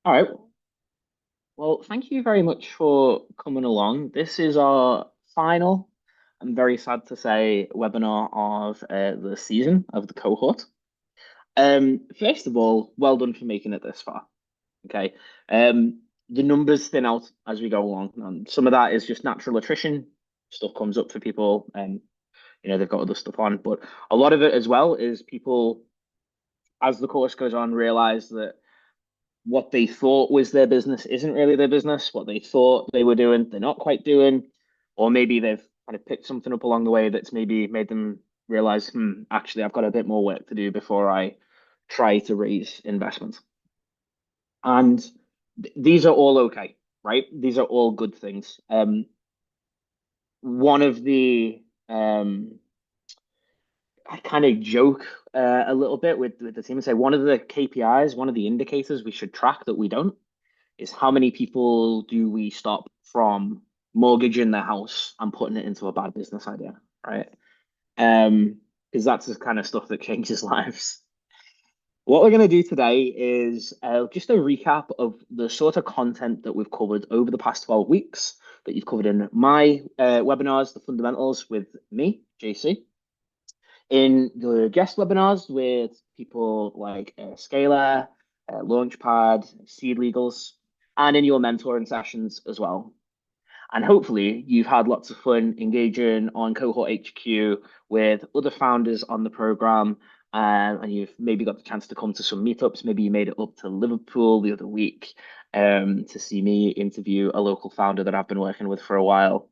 All right. Well, thank you very much for coming along. This is our final, I'm very sad to say, webinar of the season of the cohort. First of all, well done for making it this far. Okay. The numbers thin out as we go along, and some of that is just natural attrition. Stuff comes up for people, and they've got other stuff on. But a lot of it as well is people, as the course goes on, realize that what they thought was their business isn't really their business. What they thought they were doing, they're not quite doing. Or maybe they've kind of picked something up along the way that's maybe made them realize, actually, I've got a bit more work to do before I try to raise investment. And these are all okay, right? These are all good things. One of the I kind of joke a little bit with the team and say one of the KPIs, one of the indicators we should track that we don't is how many people do we stop from mortgaging their house and putting it into a bad business idea, right? Because that's the kind of stuff that changes lives. What we're going to do today is just a recap of the sort of content that we've covered over the past 12 weeks that you've covered in my webinars, the fundamentals with me, JC, in the guest webinars with people like Scalar, Launchpad, Seed Legals, and in your mentoring sessions as well. And hopefully, you've had lots of fun engaging on Cohort HQ with other founders on the program. And you've maybe got the chance to come to some meetups. Maybe you made it up to Liverpool the other week to see me interview a local founder that I've been working with for a while.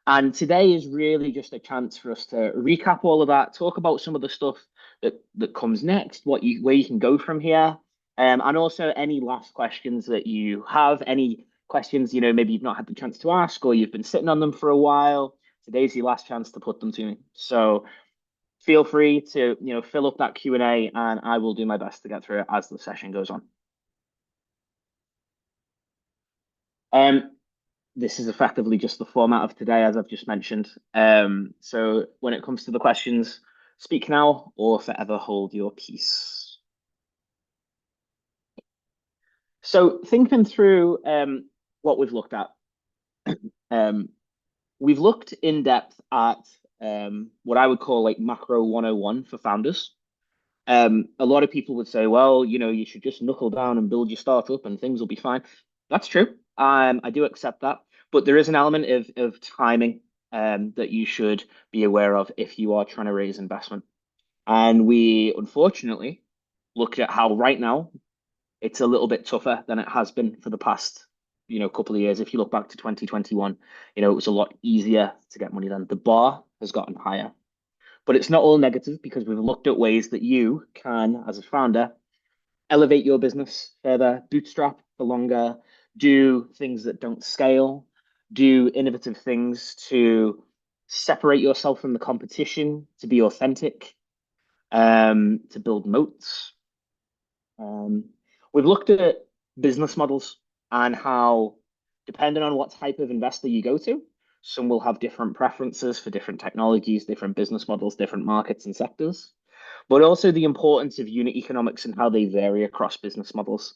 And today is really just a chance for us to recap all of that, talk about some of the stuff that comes next, where you can go from here, and also any last questions that you have, any questions maybe you've not had the chance to ask or you've been sitting on them for a while. Today's your last chance to put them to me. So feel free to fill up that Q&A, and I will do my best to get through it as the session goes on. Um, this is effectively just the format of today, as I've just mentioned. So when it comes to the questions, speak now or forever hold your peace. So thinking through what we've looked at, um, we've looked in depth at what I would call like macro 101 for founders. A lot of people would say, well, you should just knuckle down and build your startup and things will be fine. That's true. I do accept that. But there is an element of timing that you should be aware of if you are trying to raise investment. And we unfortunately looked at how right now it's a little bit tougher than it has been for the past, couple of years. If you look back to 2021, it was a lot easier to get money then. The bar has gotten higher. But it's not all negative because we've looked at ways that you can, as a founder, elevate your business further, bootstrap for longer, do things that don't scale, do innovative things to separate yourself from the competition, to be authentic, to build moats. Um, we've looked at business models and how, depending on what type of investor you go to, some will have different preferences for different technologies, different business models, different markets and sectors, but also the importance of unit economics and how they vary across business models.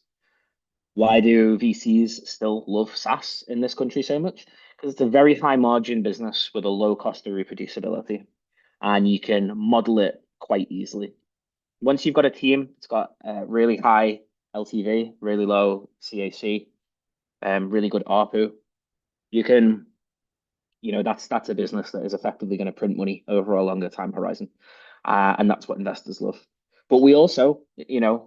Why do VCs still love SaaS in this country so much? Because it's a very high margin business with a low cost of reproducibility, and you can model it quite easily. Once you've got a team, it's got really high LTV, really low CAC, really good ARPU. You can, that's a business that is effectively going to print money over a longer time horizon, and that's what investors love. But we also,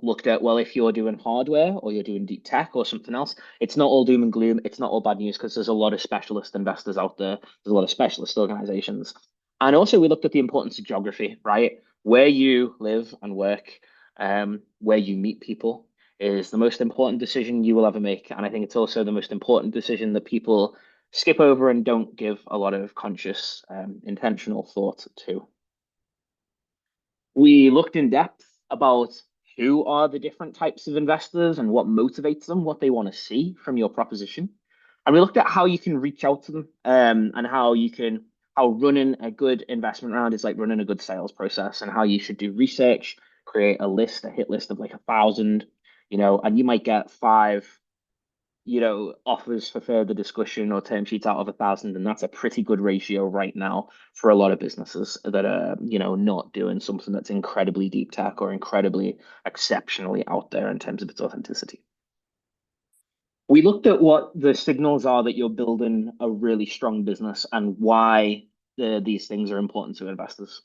looked at, well, if you're doing hardware or you're doing deep tech or something else, it's not all doom and gloom. It's not all bad news because there's a lot of specialist investors out there. There's a lot of specialist organizations. And also we looked at the importance of geography, right? Where you live and work, where you meet people is the most important decision you will ever make. And I think it's also the most important decision that people skip over and don't give a lot of conscious, intentional thought to. We looked in depth about who are the different types of investors and what motivates them, what they want to see from your proposition. And we looked at how you can reach out to them and how running a good investment round is like running a good sales process and how you should do research, create a hit list of like 1,000, and you might get five, offers for further discussion or term sheets out of 1,000, and that's a pretty good ratio right now for a lot of businesses that are, not doing something that's incredibly deep tech or incredibly exceptionally out there in terms of its authenticity. We looked at what the signals are that you're building a really strong business and why these things are important to investors.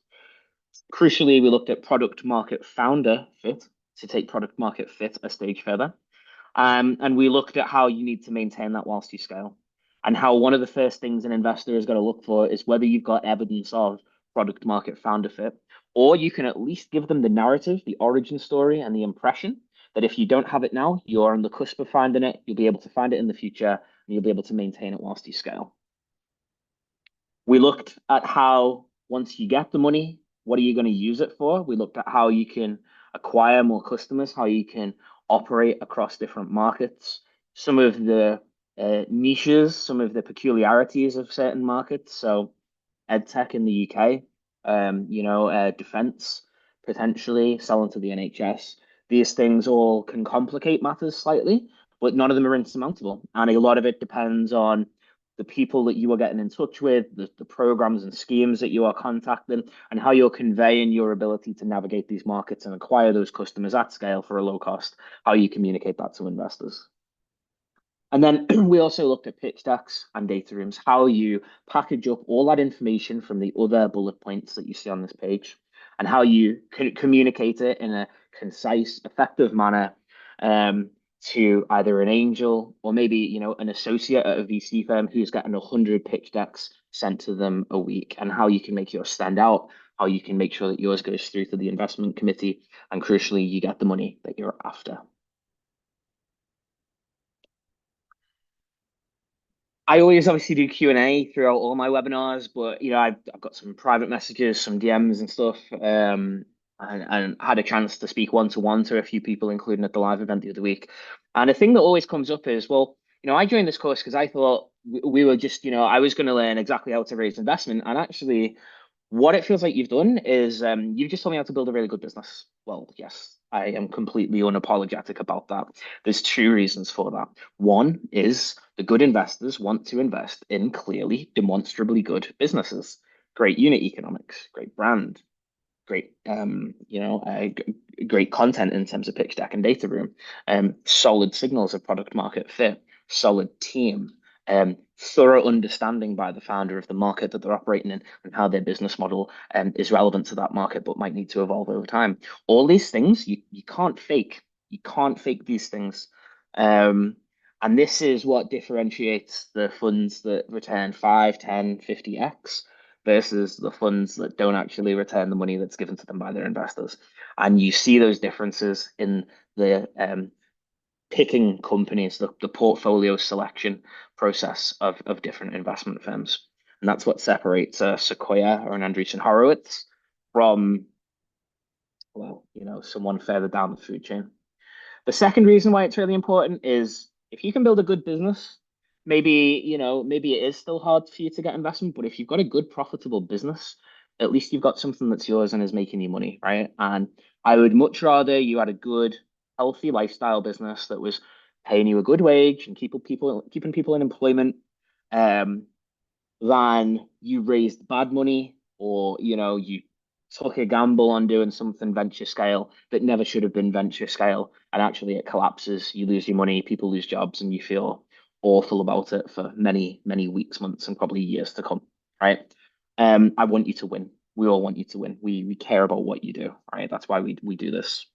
Crucially, we looked at product market founder fit to take product market fit a stage further. And we looked at how you need to maintain that whilst you scale, and how one of the first things an investor is going to look for is whether you've got evidence of product market founder fit, or you can at least give them the narrative, the origin story, and the impression that if you don't have it now, you're on the cusp of finding it, you'll be able to find it in the future, and you'll be able to maintain it whilst you scale. We looked at how once you get the money, what are you going to use it for? We looked at how you can acquire more customers, how you can operate across different markets, some of the niches, some of the peculiarities of certain markets. So edtech in the UK, defense, potentially selling to the NHS. These things all can complicate matters slightly, but none of them are insurmountable. And a lot of it depends on the people that you are getting in touch with, the programs and schemes that you are contacting, and how you're conveying your ability to navigate these markets and acquire those customers at scale for a low cost, how you communicate that to investors. And then we also looked at pitch decks and data rooms, how you package up all that information from the other bullet points that you see on this page, and how you can communicate it in a concise, effective manner to either an angel or maybe an associate at a VC firm who's getting 100 pitch decks sent to them a week, and how you can make yours stand out, how you can make sure that yours goes through to the investment committee, and crucially, you get the money that you're after. I always obviously do Q&A throughout all my webinars, but I've got some private messages, some DMs and stuff, and had a chance to speak one-to-one to a few people, including at the live event the other week. And the thing that always comes up is, well, I joined this course because I thought we were just, I was going to learn exactly how to raise investment, and actually what it feels like you've done is you've just told me how to build a really good business. Well, yes, I am completely unapologetic about that. There's two reasons for that. One is the good investors want to invest in clearly, demonstrably good businesses. Great unit economics, great brand, great great content in terms of pitch deck and data room, solid signals of product market fit, solid team, thorough understanding by the founder of the market that they're operating in and how their business model is relevant to that market but might need to evolve over time. All these things you can't fake. You can't fake these things. And this is what differentiates the funds that return 5, 10, 50x versus the funds that don't actually return the money that's given to them by their investors. And you see those differences in the picking companies, the portfolio selection process of different investment firms. And that's what separates a Sequoia or an Andreessen Horowitz from, well, someone further down the food chain. The second reason why it's really important is if you can build a good business, maybe it is still hard for you to get investment, but if you've got a good, profitable business, at least you've got something that's yours and is making you money, right? And I would much rather you had a good, healthy lifestyle business that was paying you a good wage and keeping people in employment, than you raised bad money or you took a gamble on doing something venture scale that never should have been venture scale, and actually it collapses, you lose your money, people lose jobs, and you feel awful about it for many, many weeks, months, and probably years to come, right? I want you to win. We all want you to win. We care about what you do, right? That's why we do this.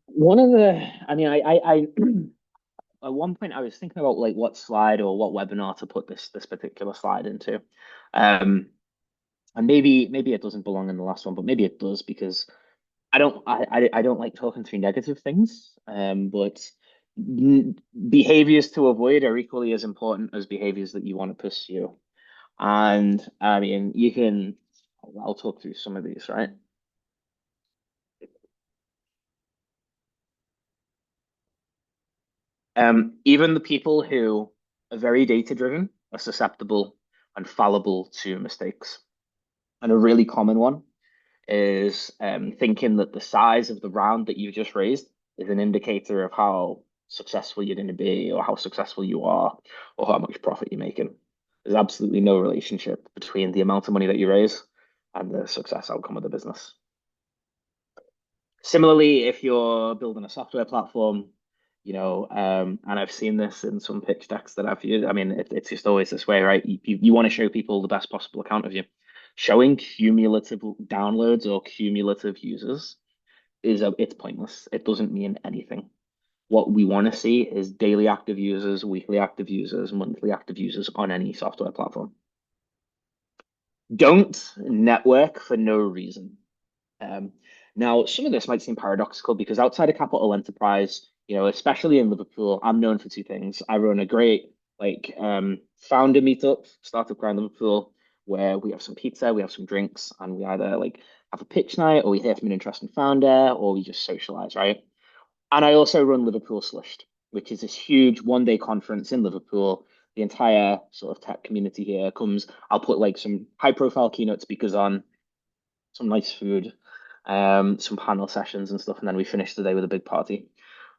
One of the, I mean, I at one point I was thinking about like what slide or what webinar to put this particular slide into. And maybe it doesn't belong in the last one, but maybe it does because I don't like talking through negative things. But behaviors to avoid are equally as important as behaviors that you want to pursue. And I mean, I'll talk through some of these, right? Even the people who are very data driven are susceptible and fallible to mistakes. And a really common one is thinking that the size of the round that you've just raised is an indicator of how successful you're going to be, or how successful you are, or how much profit you're making. There's absolutely no relationship between the amount of money that you raise and the success outcome of the business. Similarly, if you're building a software platform, and I've seen this in some pitch decks that I've used. I mean, it's just always this way, right? You want to show people the best possible account of you. Showing cumulative downloads or cumulative users it's pointless. It doesn't mean anything. What we want to see is daily active users, weekly active users, monthly active users on any software platform. Don't network for no reason. Um, Now, some of this might seem paradoxical because outside of capital enterprise, especially in Liverpool, I'm known for two things. I run a great founder meetup, startup grind Liverpool, where we have some pizza, we have some drinks, and we either like have a pitch night, or we hear from an interesting founder, or we just socialize, right? And I also run Liverpool Slushed, which is this huge 1 day conference in Liverpool. The entire sort of tech community here comes. I'll put like some high profile keynote speakers on, some nice food, some panel sessions and stuff, and then we finish the day with a big party.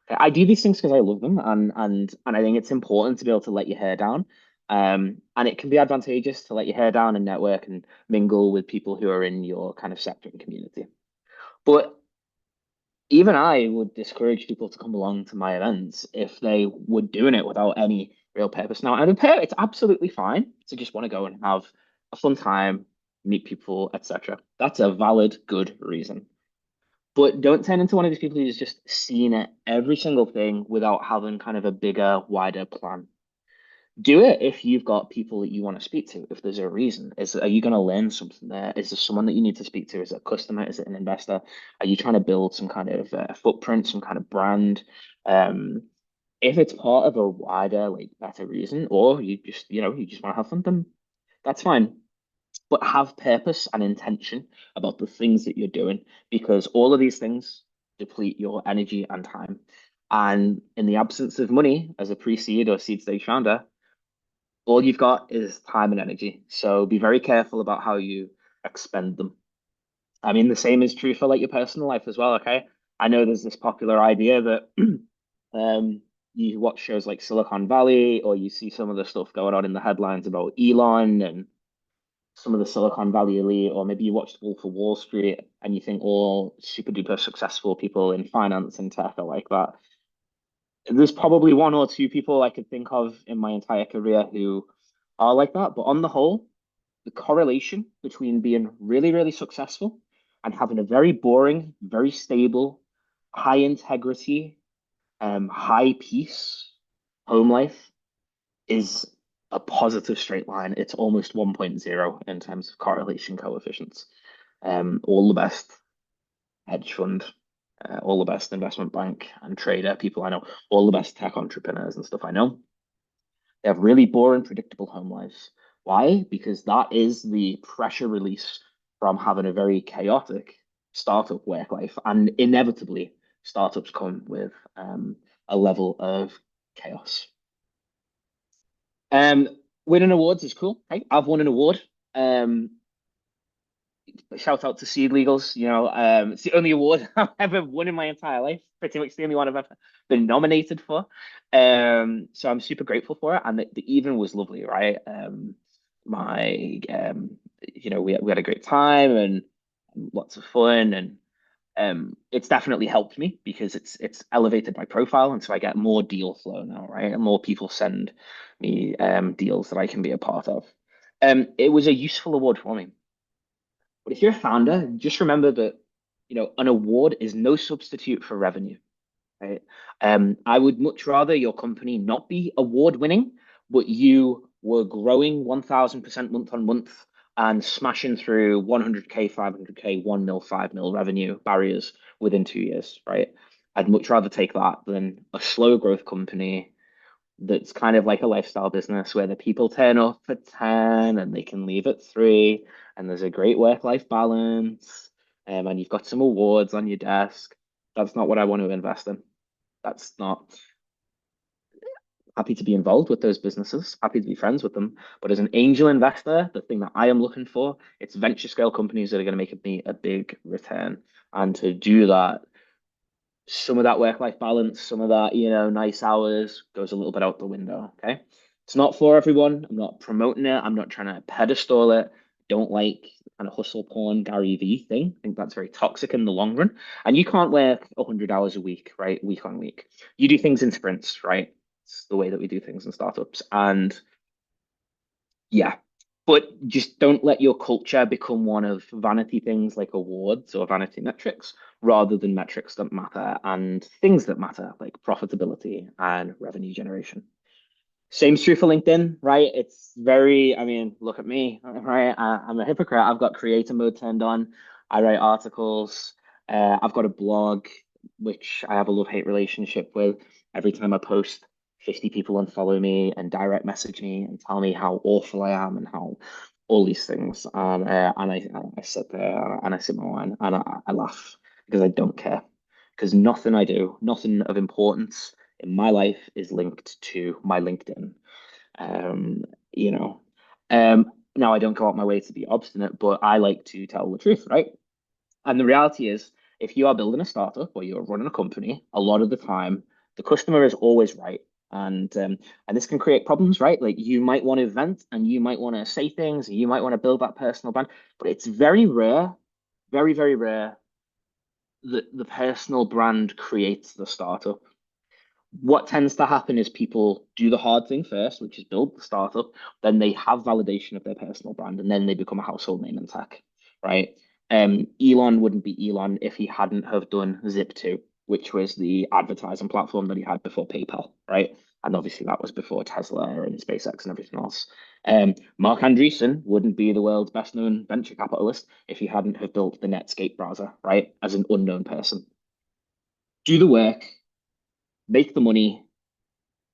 I do these things because I love them, and I think it's important to be able to let your hair down. And it can be advantageous to let your hair down and network and mingle with people who are in your kind of sector and community. But even I would discourage people to come along to my events if they were doing it without any real purpose. Now, and it's absolutely fine to just want to go and have a fun time, meet people, etc. That's a valid, good reason. But don't turn into one of these people who's just seen it every single thing without having kind of a bigger, wider plan. Do it if you've got people that you want to speak to, if there's a reason. Are you going to learn something there? Is there someone that you need to speak to? Is it a customer? Is it an investor? Are you trying to build some kind of footprint, some kind of brand? Um, if it's part of a wider, like better reason, or you just want to have fun, then that's fine. But have purpose and intention about the things that you're doing, because all of these things deplete your energy and time. And in the absence of money as a pre-seed or seed stage founder, all you've got is time and energy. So be very careful about how you expend them. I mean, the same is true for like your personal life as well. Okay. I know there's this popular idea that you watch shows like Silicon Valley, or you see some of the stuff going on in the headlines about Elon and some of the Silicon Valley elite, or maybe you watched Wolf of Wall Street and you think all super duper successful people in finance and tech are like that. There's probably one or two people I could think of in my entire career who are like that. But on the whole, the correlation between being really, really successful and having a very boring, very stable, high integrity, high peace home life is a positive straight line. It's almost 1.0 in terms of correlation coefficients. All the best hedge fund, all the best investment bank and trader people I know, all the best tech entrepreneurs and stuff I know, they have really boring, predictable home lives. Why? Because that is the pressure release from having a very chaotic startup work life. And inevitably, startups come with a level of chaos. Um, Winning awards is cool. Hey, I've won an award. Um, Shout out to Seed Legals. It's the only award I've ever won in my entire life. Pretty much the only one I've ever been nominated for. So I'm super grateful for it. And the evening was lovely, right? My, we had a great time and lots of fun, and it's definitely helped me because it's elevated my profile, and so I get more deal flow now, right? And more people send me deals that I can be a part of. It was a useful award for me. But if you're a founder, just remember that, an award is no substitute for revenue, right? I would much rather your company not be award winning, but you were growing 1000% month on month and smashing through 100K, 500K, 1 mil, 5 mil revenue barriers within 2 years, right? I'd much rather take that than a slow growth company that's kind of like a lifestyle business where the people turn up at 10 and they can leave at 3, and there's a great work-life balance, and you've got some awards on your desk. That's not what I want to invest in. That's not Happy to be involved with those businesses, happy to be friends with them. But as an angel investor, the thing that I am looking for, it's venture scale companies that are going to make me a big return. And to do that, some of that work-life balance, some of that, nice hours goes a little bit out the window. Okay. It's not for everyone. I'm not promoting it. I'm not trying to pedestal it. Don't like the kind of hustle porn Gary V thing. I think that's very toxic in the long run. And you can't work 100 hours a week, right? Week on week. You do things in sprints, right? It's the way that we do things in startups. And yeah, but just don't let your culture become one of vanity things like awards or vanity metrics rather than metrics that matter and things that matter like profitability and revenue generation. Same's true for LinkedIn, right? It's very, I mean, look at me, right? I'm a hypocrite. I've got creator mode turned on. I write articles. I've got a blog, which I have a love-hate relationship with. Every time I post, 50 people unfollow me and direct message me and tell me how awful I am and how all these things. And I sit there and I sip my wine and I laugh because I don't care. Because nothing I do, nothing of importance in my life is linked to my LinkedIn. Um, you know, Now I don't go out my way to be obstinate, but I like to tell the truth, right? And the reality is, if you are building a startup or you're running a company, a lot of the time the customer is always right. And this can create problems, right? Like you might want to vent and you might want to say things and you might want to build that personal brand, but it's very rare, very, very rare that the personal brand creates the startup. What tends to happen is people do the hard thing first, which is build the startup, then they have validation of their personal brand, and then they become a household name in tech, right? Elon wouldn't be Elon if he hadn't have done Zip2, which was the advertising platform that he had before PayPal, right? And obviously that was before Tesla and SpaceX and everything else. Mark Andreessen wouldn't be the world's best known venture capitalist if he hadn't have built the Netscape browser, right? As an unknown person. Do the work, make the money,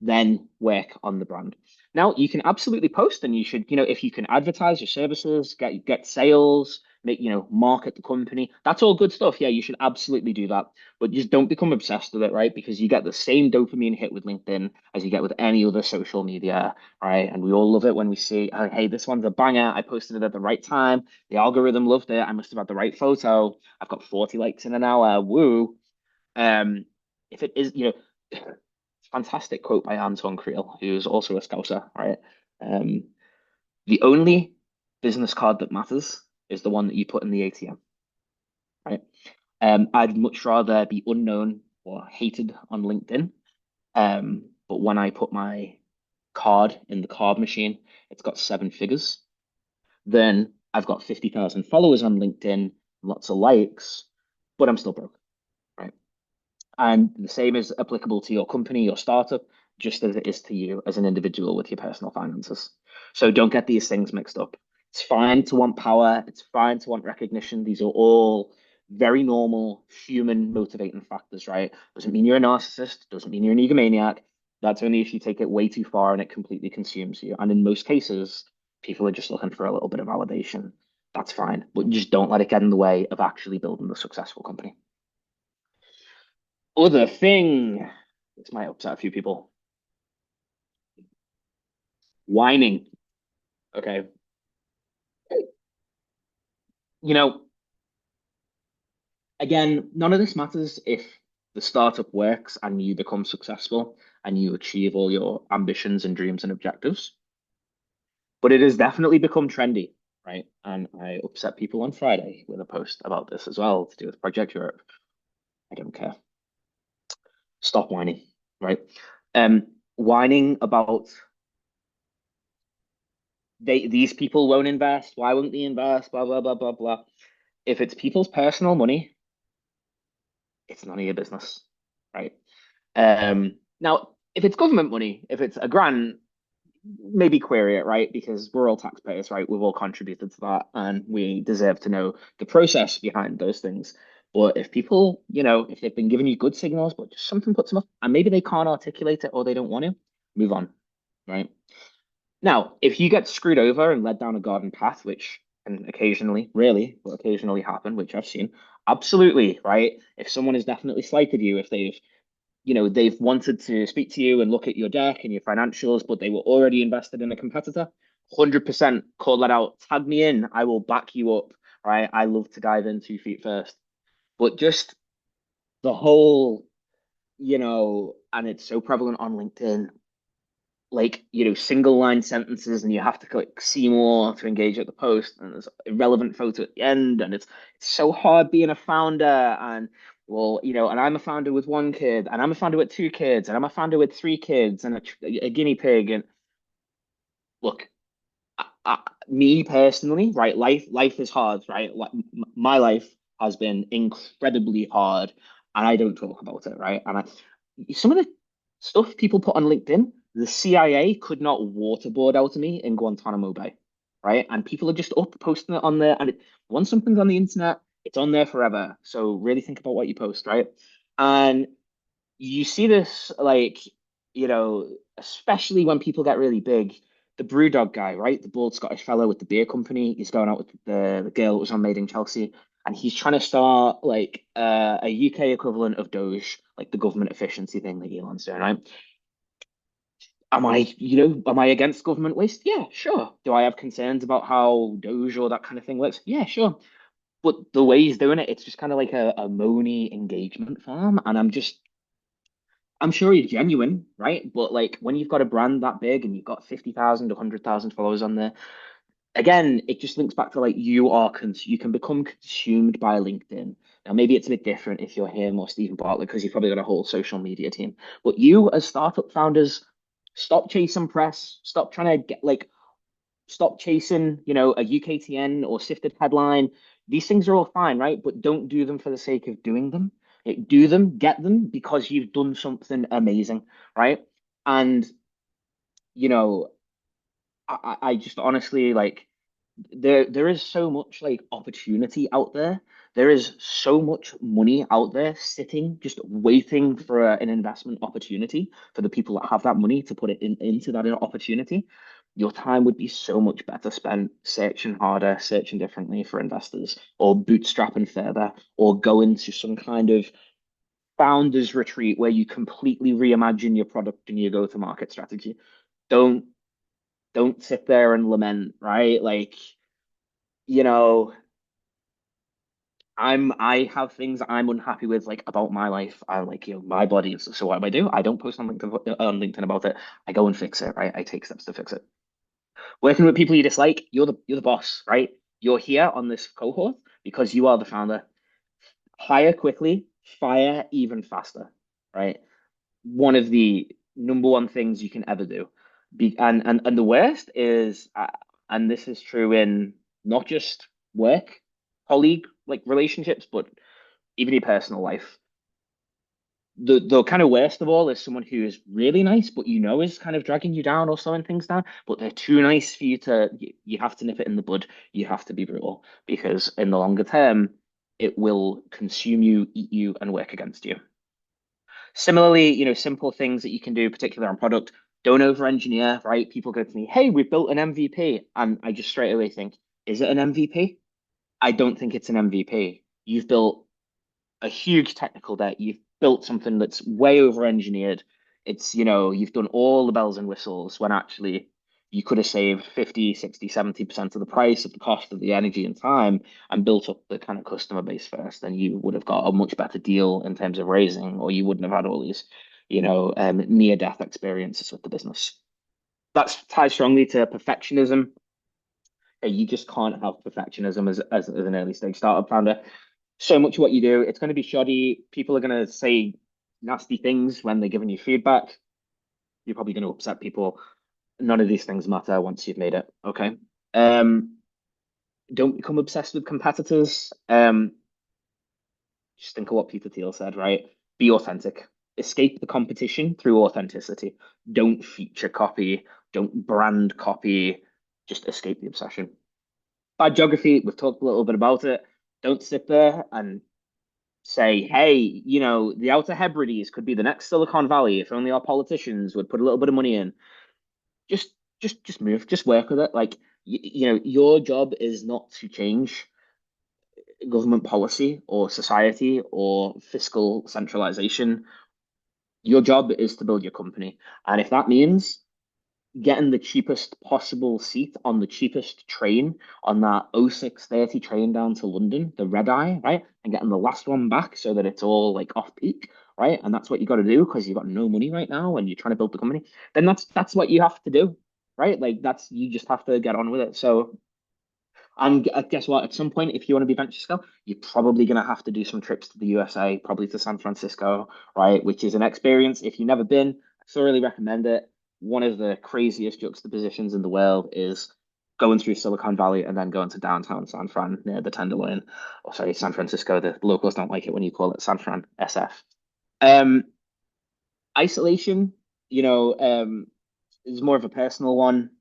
then work on the brand. Now you can absolutely post and you should, if you can advertise your services, get sales, make, market the company, that's all good stuff. Yeah, you should absolutely do that. But just don't become obsessed with it, right? Because you get the same dopamine hit with LinkedIn as you get with any other social media, right? And we all love it when we see, oh, hey, this one's a banger. I posted it at the right time. The algorithm loved it. I must have had the right photo. I've got 40 likes in an hour. Woo. Um, if it is, fantastic quote by Anton Creel, who's also a Scouser, right? Um, the only business card that matters is the one that you put in the ATM, right? I'd much rather be unknown or hated on LinkedIn. But when I put my card in the card machine, it's got seven figures. Then I've got 50,000 followers on LinkedIn, lots of likes, but I'm still broke, right? And the same is applicable to your company, your startup, just as it is to you as an individual with your personal finances. So don't get these things mixed up. It's fine to want power. It's fine to want recognition. These are all very normal human motivating factors, right? Doesn't mean you're a narcissist. Doesn't mean you're an egomaniac. That's only if you take it way too far and it completely consumes you. And in most cases, people are just looking for a little bit of validation. That's fine, but just don't let it get in the way of actually building the successful company. Other thing, this might upset a few people. Whining. Okay. You know, Again, none of this matters if the startup works and you become successful and you achieve all your ambitions and dreams and objectives. But it has definitely become trendy, right? And I upset people on Friday with a post about this as well to do with Project Europe. I don't care. Stop whining, right? Whining about these people won't invest. Why won't they invest? Blah blah blah blah blah. If it's people's personal money, it's none of your business, right? Now, if it's government money, if it's a grant, maybe query it, right? Because we're all taxpayers, right? We've all contributed to that, and we deserve to know the process behind those things. But if people, if they've been giving you good signals, but just something puts them off, and maybe they can't articulate it or they don't want to, move on, right? Now, if you get screwed over and led down a garden path, which can occasionally, really, will occasionally happen, which I've seen, absolutely, right? If someone has definitely slighted you, if they've they've wanted to speak to you and look at your deck and your financials, but they were already invested in a competitor. 100% call that out. Tag me in. I will back you up. Right. I love to dive in 2 feet first. But just the whole, and it's so prevalent on LinkedIn, like, single line sentences, and you have to click see more to engage at the post, and there's irrelevant photo at the end, and it's so hard being a founder. And well, and I'm a founder with 1 kid, and I'm a founder with 2 kids, and I'm a founder with 3 kids and a guinea pig. And look, me personally, right? Life is hard, right? Like my life has been incredibly hard, and I don't talk about it, right? Some of the stuff people put on LinkedIn, the CIA could not waterboard out of me in Guantanamo Bay, right? And people are just up posting it on there, and once something's on the internet, it's on there forever. So really think about what you post, right? And you see this like, especially when people get really big. The Brewdog guy, right? The bald Scottish fellow with the beer company. He's going out with the girl that was on Made in Chelsea, and he's trying to start like a UK equivalent of Doge, like the government efficiency thing that Elon's doing, right? Am I against government waste? Yeah, sure. Do I have concerns about how Doge or that kind of thing works? Yeah, sure. But the way he's doing it, it's just kind of like a moany engagement farm, and I'm sure he's genuine, right? But like when you've got a brand that big and you've got 50,000, 100,000 followers on there, again, it just links back to like you can become consumed by LinkedIn. Now, maybe it's a bit different if you're him or Stephen Bartlett because you've probably got a whole social media team. But you, as startup founders, stop chasing press, stop trying to stop chasing, a UKTN or sifted headline. These things are all fine, right? But don't do them for the sake of doing them. Do them, get them because you've done something amazing, right? And, you know, I just honestly like there is so much like opportunity out there. There is so much money out there sitting, just waiting for an investment opportunity for the people that have that money to put it into that opportunity. Your time would be so much better spent searching harder, searching differently for investors, or bootstrapping further, or going to some kind of founders retreat where you completely reimagine your product and your go-to-market strategy. Don't don't sit there and lament, right? Like, you know, I have things I'm unhappy with, like about my life. I like, my body. So what do? I don't post on LinkedIn about it. I go and fix it, right? I take steps to fix it. Working with people you dislike, you're the boss, right? You're here on this cohort because you are the founder. Hire quickly, fire even faster, right? One of the number one things you can ever do. And the worst is, and this is true in not just work, colleague like relationships, but even your personal life. The kind of worst of all is someone who is really nice, but is kind of dragging you down or slowing things down. But they're too nice for you to. You have to nip it in the bud. You have to be brutal because in the longer term, it will consume you, eat you, and work against you. Similarly, simple things that you can do, particularly on product, don't over engineer, right? People go to me, hey, we've built an MVP. And I just straight away think, is it an MVP? I don't think it's an MVP. You've built a huge technical debt. You've built something that's way over engineered. You've done all the bells and whistles when actually you could have saved 50, 60, 70% of the price of the cost of the energy and time and built up the kind of customer base first. Then you would have got a much better deal in terms of raising, or you wouldn't have had all these, near death experiences with the business. That's tied strongly to perfectionism. You just can't have perfectionism as an early stage startup founder. So much of what you do, it's going to be shoddy. People are going to say nasty things when they're giving you feedback. You're probably going to upset people. None of these things matter once you've made it. Okay. Um, don't become obsessed with competitors. Just think of what Peter Thiel said, right? Be authentic. Escape the competition through authenticity. Don't feature copy. Don't brand copy. Just escape the obsession. Bad geography, we've talked a little bit about it. Don't sit there and say, hey, the Outer Hebrides could be the next Silicon Valley if only our politicians would put a little bit of money in. Just, just move, just work with it. Like, your job is not to change government policy or society or fiscal centralization. Your job is to build your company. And if that means getting the cheapest possible seat on the cheapest train on that 06:30 train down to London, the red eye, right? And getting the last one back so that it's all like off peak, right? And that's what you got to do because you've got no money right now and you're trying to build the company. Then that's what you have to do, right? Like that's you just have to get on with it. So and guess what? At some point, if you want to be venture scale, you're probably going to have to do some trips to the USA, probably to San Francisco, right? Which is an experience. If you've never been, I thoroughly recommend it. One of the craziest juxtapositions in the world is going through Silicon Valley and then going to downtown San Fran near the Tenderloin. Oh, sorry, San Francisco. The locals don't like it when you call it San Fran, SF. Um, Isolation, you know, is more of a personal one.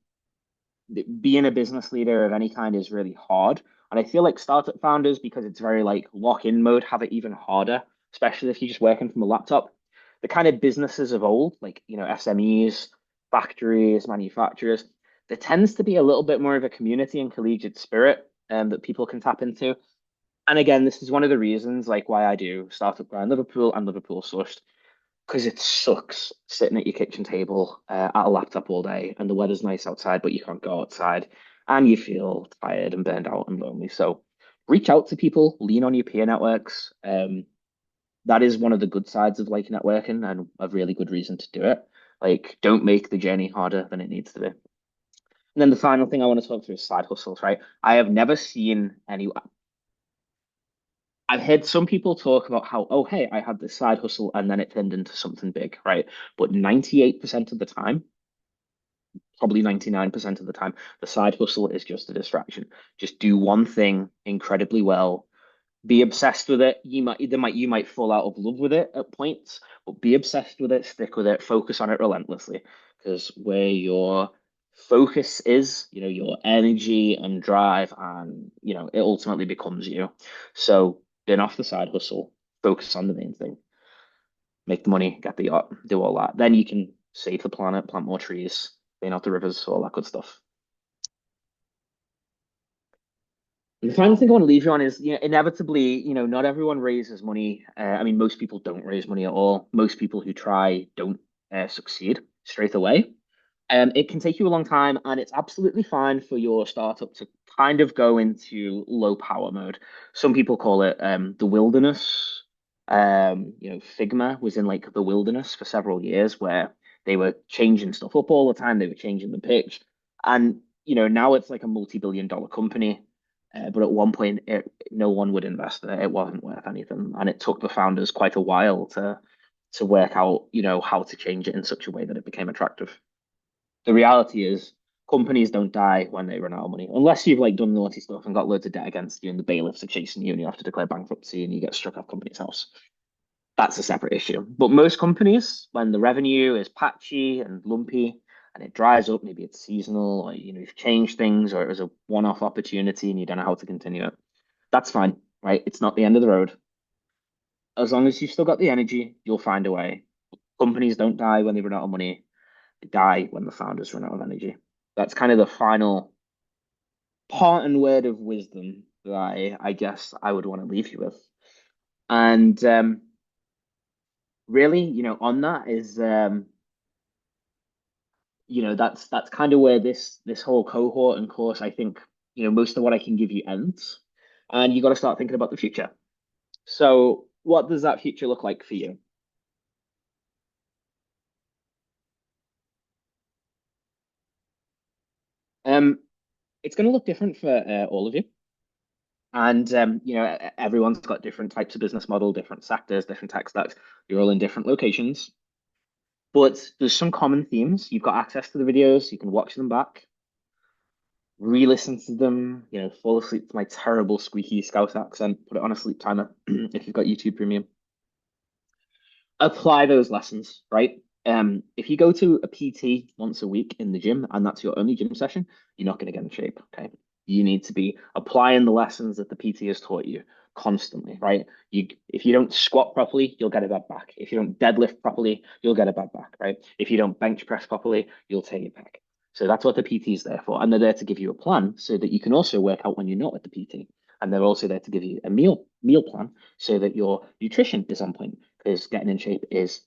Being a business leader of any kind is really hard. And I feel like startup founders, because it's very like lock-in mode, have it even harder, especially if you're just working from a laptop. The kind of businesses of old, like, SMEs, factories, manufacturers, there tends to be a little bit more of a community and collegiate spirit that people can tap into. And again, this is one of the reasons like why I do Startup Grind Liverpool and Liverpool Sourced because it sucks sitting at your kitchen table at a laptop all day and the weather's nice outside, but you can't go outside and you feel tired and burned out and lonely. So reach out to people, lean on your peer networks. That is one of the good sides of like networking and a really good reason to do it. Like, don't make the journey harder than it needs to be. And then the final thing I want to talk through is side hustles, right? I have never seen any. I've heard some people talk about how, oh, hey, I had this side hustle and then it turned into something big, right? But 98% of the time, probably 99% of the time, the side hustle is just a distraction. Just do one thing incredibly well. Be obsessed with it. You might fall out of love with it at points, but be obsessed with it, stick with it, focus on it relentlessly. Because where your focus is, your energy and drive, and it ultimately becomes you. So bin off the side hustle, focus on the main thing, make the money, get the yacht, do all that. Then you can save the planet, plant more trees, clean out the rivers, all that good stuff. And the final thing I want to leave you on is, inevitably, not everyone raises money. I mean, most people don't raise money at all. Most people who try don't succeed straight away. It can take you a long time, and it's absolutely fine for your startup to kind of go into low power mode. Some people call it the wilderness. Figma was in like the wilderness for several years where they were changing stuff up all the time. They were changing the pitch, and now it's like a multi-billion-dollar company. But at one point, no one would invest in it. It wasn't worth anything, and it took the founders quite a while to work out, how to change it in such a way that it became attractive. The reality is companies don't die when they run out of money, unless you've like done naughty stuff and got loads of debt against you and the bailiffs are chasing you and you have to declare bankruptcy and you get struck off company's house. That's a separate issue. But most companies, when the revenue is patchy and lumpy and it dries up, maybe it's seasonal or you've changed things or it was a one-off opportunity and you don't know how to continue it. That's fine, right? It's not the end of the road. As long as you've still got the energy, you'll find a way. Companies don't die when they run out of money, die when the founders run out of energy. That's kind of the final part and word of wisdom that I guess I would want to leave you with. And really, on that is that's kind of where this whole cohort and course, I think, most of what I can give you ends. And you got to start thinking about the future. So what does that future look like for you? Um, it's going to look different for all of you. And everyone's got different types of business model, different sectors, different tech stacks. You're all in different locations, but there's some common themes. You've got access to the videos, you can watch them back, re-listen to them, fall asleep to my terrible squeaky Scouse accent, put it on a sleep timer if you've got YouTube Premium. Apply those lessons, right? If you go to a PT once a week in the gym and that's your only gym session, you're not going to get in shape. Okay. You need to be applying the lessons that the PT has taught you constantly, right? If you don't squat properly, you'll get a bad back. If you don't deadlift properly, you'll get a bad back, right? If you don't bench press properly, you'll tear your back. So that's what the PT is there for. And they're there to give you a plan so that you can also work out when you're not with the PT. And they're also there to give you a meal plan so that your nutrition is on point because getting in shape is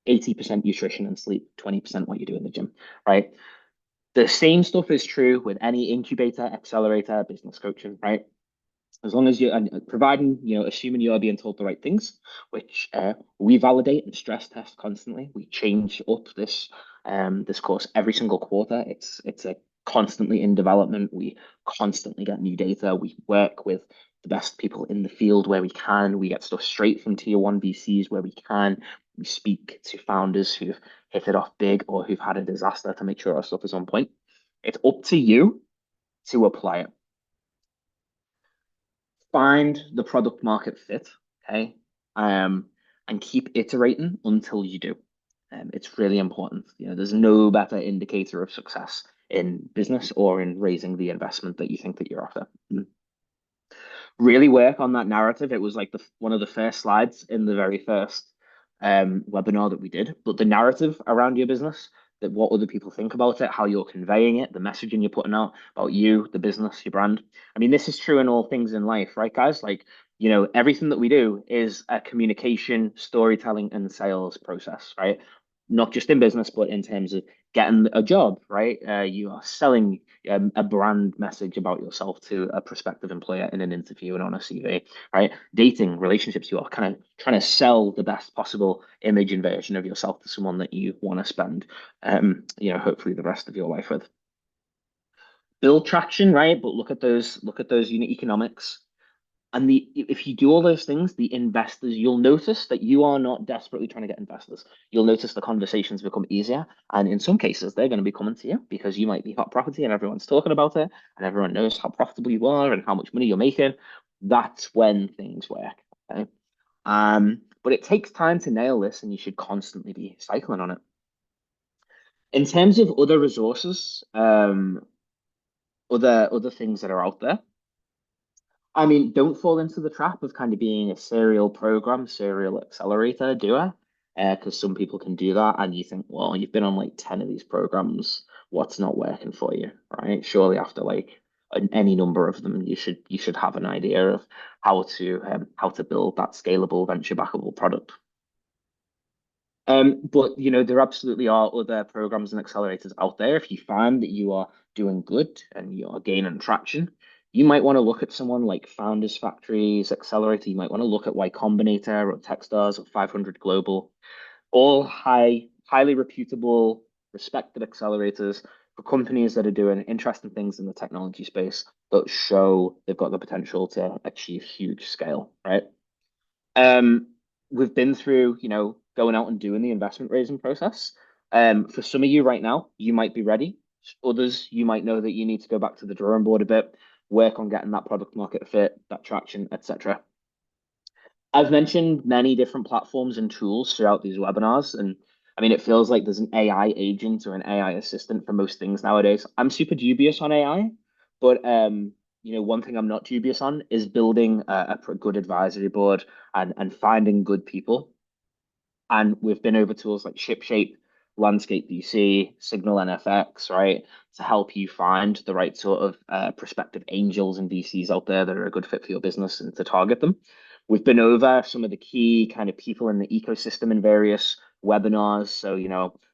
80% nutrition and sleep, 20% what you do in the gym, right? The same stuff is true with any incubator, accelerator, business coaching, right? As long as you're providing, assuming you are being told the right things, which we validate and stress test constantly. We change up this course every single quarter. It's a constantly in development. We constantly get new data. We work with the best people in the field where we can. We get stuff straight from tier one VCs where we can. We speak to founders who've hit it off big or who've had a disaster to make sure our stuff is on point. It's up to you to apply it. Find the product market fit, okay? And keep iterating until you do. It's really important. There's no better indicator of success in business or in raising the investment that you think that you're after. Really work on that narrative. It was like one of the first slides in the very first webinar that we did, but the narrative around your business, that what other people think about it, how you're conveying it, the messaging you're putting out about you, the business, your brand. I mean, this is true in all things in life, right, guys? Like, everything that we do is a communication, storytelling, and sales process, right? Not just in business, but in terms of getting a job, right? You are selling a brand message about yourself to a prospective employer in an interview and on a CV, right? Dating, relationships, you are kind of trying to sell the best possible image and version of yourself to someone that you want to spend, hopefully the rest of your life with. Build traction, right? But look at those unit economics. And if you do all those things, the investors, you'll notice that you are not desperately trying to get investors. You'll notice the conversations become easier. And in some cases, they're going to be coming to you because you might be hot property and everyone's talking about it and everyone knows how profitable you are and how much money you're making. That's when things work. Okay. But it takes time to nail this and you should constantly be cycling on it. In terms of other resources, other things that are out there. I mean, don't fall into the trap of kind of being a serial accelerator doer, because some people can do that, and you think, well, you've been on like 10 of these programs, what's not working for you, right? Surely after like any number of them, you should have an idea of how to build that scalable venture backable product. But there absolutely are other programs and accelerators out there. If you find that you are doing good and you are gaining traction, you might want to look at someone like Founders Factories Accelerator. You might want to look at Y Combinator or Techstars or 500 Global, all highly reputable, respected accelerators for companies that are doing interesting things in the technology space that show they've got the potential to achieve huge scale, right? We've been through, going out and doing the investment raising process. For some of you right now, you might be ready. Others, you might know that you need to go back to the drawing board a bit, work on getting that product market fit, that traction, etc. I've mentioned many different platforms and tools throughout these webinars, and I mean, it feels like there's an AI agent or an AI assistant for most things nowadays. I'm super dubious on AI, but one thing I'm not dubious on is building a good advisory board and finding good people. And we've been over tools like ShipShape, Landscape VC, Signal NFX, right, to help you find the right sort of prospective angels and VCs out there that are a good fit for your business and to target them. We've been over some of the key kind of people in the ecosystem in various webinars. So,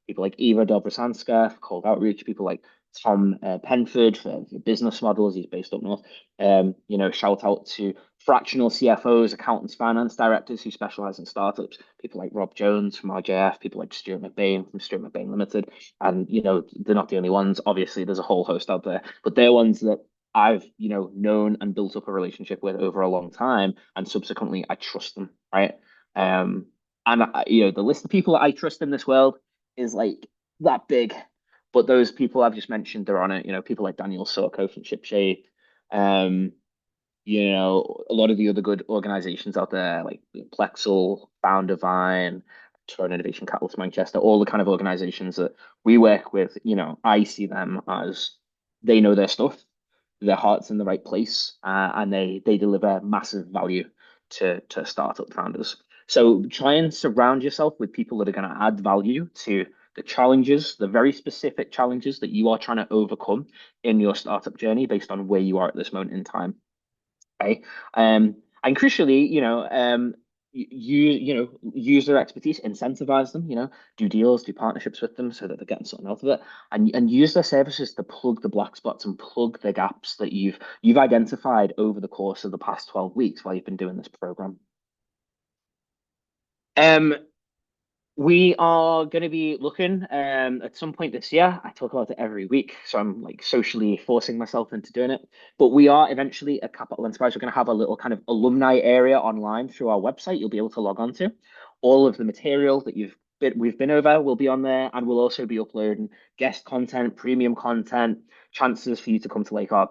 people like Eva Dobrosanska for cold outreach, people like Tom Penford for business models. He's based up north. Shout out to fractional CFOs, accountants, finance directors who specialize in startups. People like Rob Jones from RJF, people like Stuart McBain from Stuart McBain Limited. And, they're not the only ones. Obviously, there's a whole host out there, but they're ones that I've, known and built up a relationship with over a long time. And subsequently, I trust them, right? The list of people that I trust in this world is like that big. But those people I've just mentioned, they're on it. People like Daniel Sorko from ShipShape. A lot of the other good organizations out there, like Plexel, Foundervine, Turn Innovation Catalyst Manchester, all the kind of organizations that we work with, I see them as they know their stuff, their heart's in the right place, and they deliver massive value to startup founders. So try and surround yourself with people that are going to add value to the challenges, the very specific challenges that you are trying to overcome in your startup journey based on where you are at this moment in time. Okay. And crucially, use their expertise, incentivize them, do deals, do partnerships with them so that they're getting something out of it, and use their services to plug the black spots and plug the gaps that you've identified over the course of the past 12 weeks while you've been doing this program. Um, We are going to be looking at some point this year. I talk about it every week, so I'm like socially forcing myself into doing it. But we are eventually a Capital Enterprise. We're going to have a little kind of alumni area online through our website. You'll be able to log on to. All of the material that we've been over will be on there, and we'll also be uploading guest content, premium content, chances for you to come to like our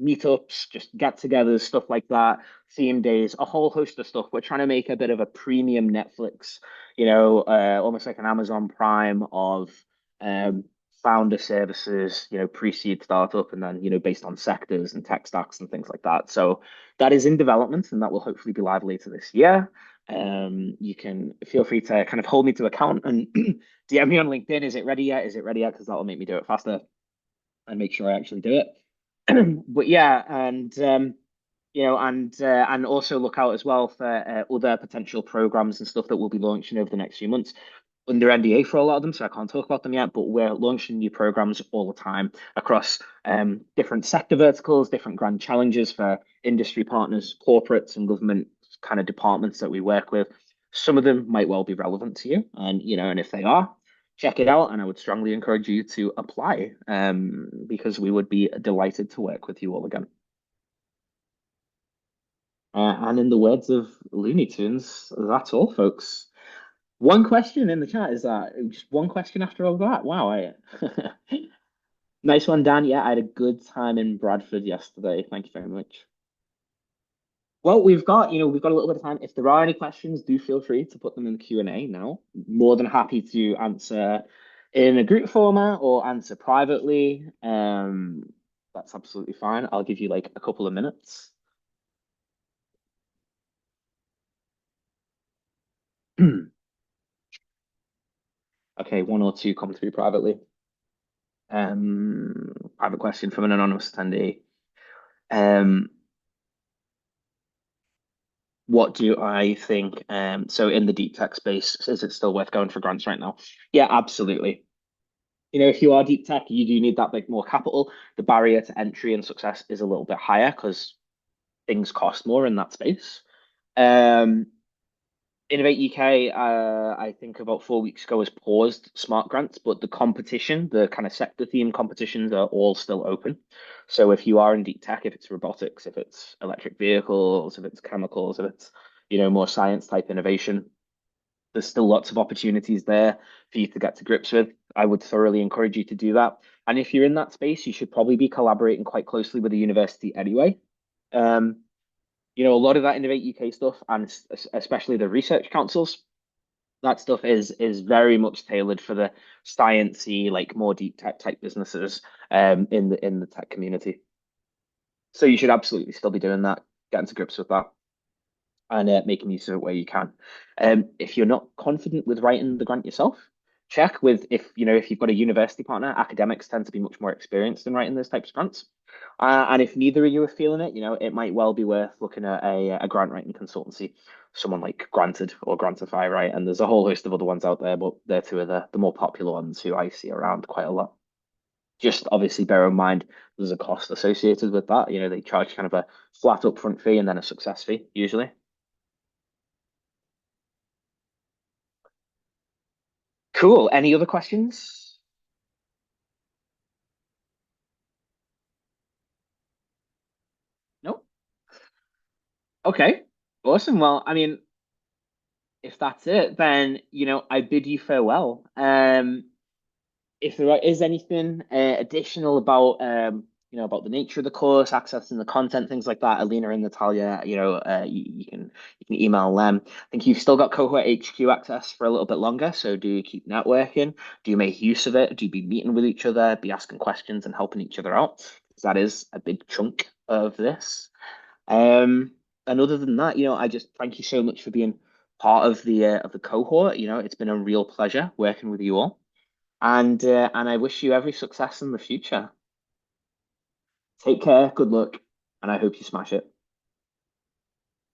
meetups, just get-togethers, stuff like that, theme days, a whole host of stuff. We're trying to make a bit of a premium Netflix, almost like an Amazon Prime of um, founder services, pre-seed startup, and then, based on sectors and tech stacks and things like that. So that is in development, and that will hopefully be live later this year. You can feel free to kind of hold me to account and DM me on LinkedIn. Is it ready yet? Is it ready yet? Because that will make me do it faster and make sure I actually do it. But yeah, and also look out as well for other potential programs and stuff that we'll be launching over the next few months. Under NDA for a lot of them, so I can't talk about them yet, but we're launching new programs all the time across different sector verticals, different grand challenges for industry partners, corporates, and government kind of departments that we work with. Some of them might well be relevant to you, and if they are, check it out. And I would strongly encourage you to apply because we would be delighted to work with you all again. And in the words of Looney Tunes, that's all, folks. One question in the chat is that just one question after all that. Wow, nice one, Dan. Yeah, I had a good time in Bradford yesterday. Thank you very much. Well, we've got a little bit of time. If there are any questions, do feel free to put them in the Q&A now. More than happy to answer in a group format or answer privately. That's absolutely fine. I'll give you like a couple of minutes. Okay, one or two come through privately. Private question from an anonymous attendee. Um, what do I think? So in the deep tech space, is it still worth going for grants right now? Yeah, absolutely. If you are deep tech, you do need that bit more capital. The barrier to entry and success is a little bit higher because things cost more in that space. Um, Innovate UK, I think about 4 weeks ago, has paused smart grants, but the competition, the kind of sector theme competitions are all still open. So if you are in deep tech, if it's robotics, if it's electric vehicles, if it's chemicals, if it's, more science type innovation, there's still lots of opportunities there for you to get to grips with. I would thoroughly encourage you to do that. And if you're in that space, you should probably be collaborating quite closely with the university anyway. Um, a lot of that Innovate UK stuff, and especially the research councils, that stuff is very much tailored for the sciencey, like more deep tech type businesses in the tech community. So you should absolutely still be doing that, getting to grips with that, and making use of it where you can. If you're not confident with writing the grant yourself, check with if you've got a university partner. Academics tend to be much more experienced in writing those types of grants. And if neither of you are feeling it, it might well be worth looking at a grant writing consultancy, someone like Granted or Grantify, right? And there's a whole host of other ones out there, but they're two of the more popular ones who I see around quite a lot. Just obviously bear in mind there's a cost associated with that. They charge kind of a flat upfront fee and then a success fee usually. Cool. Any other questions? No? Okay. Awesome. Well, I mean, if that's it, then, I bid you farewell. If there is anything additional about the nature of the course, accessing the content, things like that, Alina and Natalia, you can email them. I think you've still got cohort HQ access for a little bit longer, so do keep networking, do make use of it, do be meeting with each other, be asking questions and helping each other out, because that is a big chunk of this. And other than that, I just thank you so much for being part of the cohort. It's been a real pleasure working with you all. And I wish you every success in the future. Take care, good luck, and I hope you smash it.